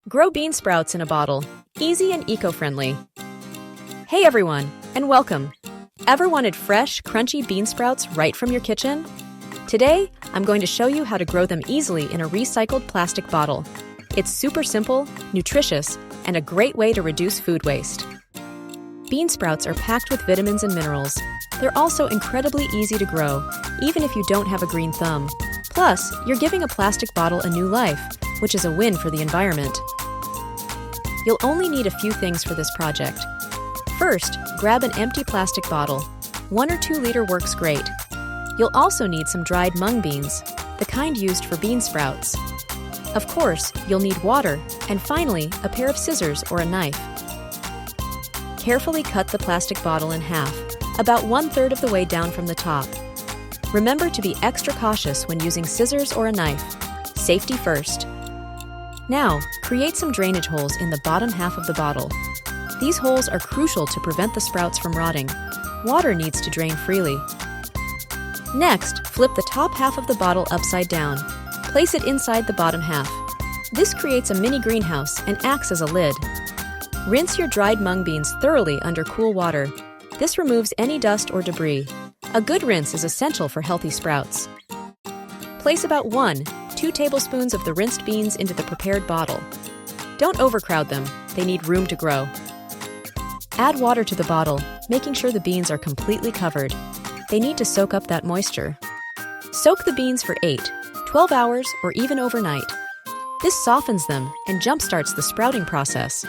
Grow bean sprouts in a bottle. Easy and eco-friendly. Hey everyone, and welcome. Ever wanted fresh, crunchy bean sprouts right from your kitchen? Today, I'm going to show you how to grow them easily in a recycled plastic bottle. It's super simple, nutritious, and a great way to reduce food waste. Bean sprouts are packed with vitamins and minerals. They're also incredibly easy to grow, even if you don't have a green thumb. Plus, you're giving a plastic bottle a new life, which is a win for the environment. You'll only need a few things for this project. First, grab an empty plastic bottle. 1 or 2 liter works great. You'll also need some dried mung beans, the kind used for bean sprouts. Of course, you'll need water, and finally, a pair of scissors or a knife. Carefully cut the plastic bottle in half, about 1/3 of the way down from the top. Remember to be extra cautious when using scissors or a knife. Safety first. Now, create some drainage holes in the bottom half of the bottle. These holes are crucial to prevent the sprouts from rotting. Water needs to drain freely. Next, flip the top half of the bottle upside down. Place it inside the bottom half. This creates a mini greenhouse and acts as a lid. Rinse your dried mung beans thoroughly under cool water. This removes any dust or debris. A good rinse is essential for healthy sprouts. Place about 1-2 tablespoons of the rinsed beans into the prepared bottle. Don't overcrowd them, they need room to grow. Add water to the bottle, making sure the beans are completely covered. They need to soak up that moisture. Soak the beans for 8-12 hours or even overnight. This softens them and jumpstarts the sprouting process.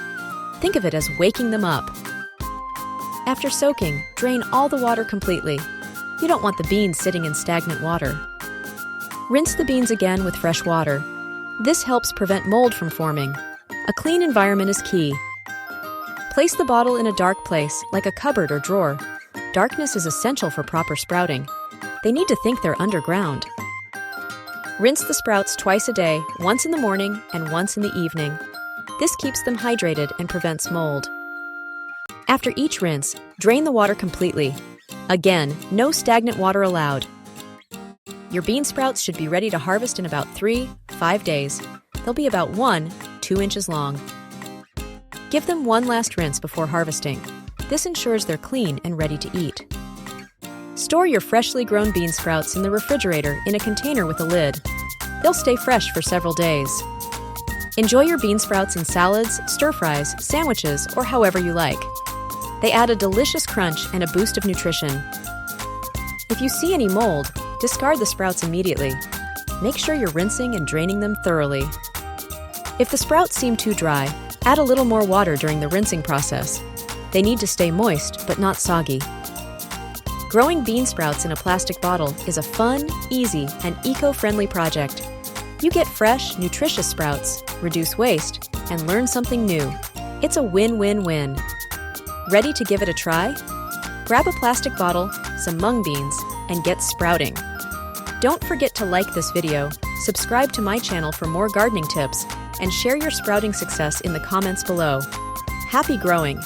Think of it as waking them up. After soaking, drain all the water completely. You don't want the beans sitting in stagnant water. Rinse the beans again with fresh water. This helps prevent mold from forming. A clean environment is key. Place the bottle in a dark place, like a cupboard or drawer. Darkness is essential for proper sprouting. They need to think they're underground. Rinse the sprouts twice a day, once in the morning and once in the evening. This keeps them hydrated and prevents mold. After each rinse, drain the water completely. Again, no stagnant water allowed. Your bean sprouts should be ready to harvest in about 3-5 days. They'll be about 1-2 inches long. Give them one last rinse before harvesting. This ensures they're clean and ready to eat. Store your freshly grown bean sprouts in the refrigerator in a container with a lid. They'll stay fresh for several days. Enjoy your bean sprouts in salads, stir-fries, sandwiches, or however you like. They add a delicious crunch and a boost of nutrition. If you see any mold, discard the sprouts immediately. Make sure you're rinsing and draining them thoroughly. If the sprouts seem too dry, add a little more water during the rinsing process. They need to stay moist, but not soggy. Growing bean sprouts in a plastic bottle is a fun, easy, and eco-friendly project. You get fresh, nutritious sprouts, reduce waste, and learn something new. It's a win-win-win. Ready to give it a try? Grab a plastic bottle, some mung beans, and get sprouting. Don't forget to like this video, subscribe to my channel for more gardening tips, and share your sprouting success in the comments below. Happy growing!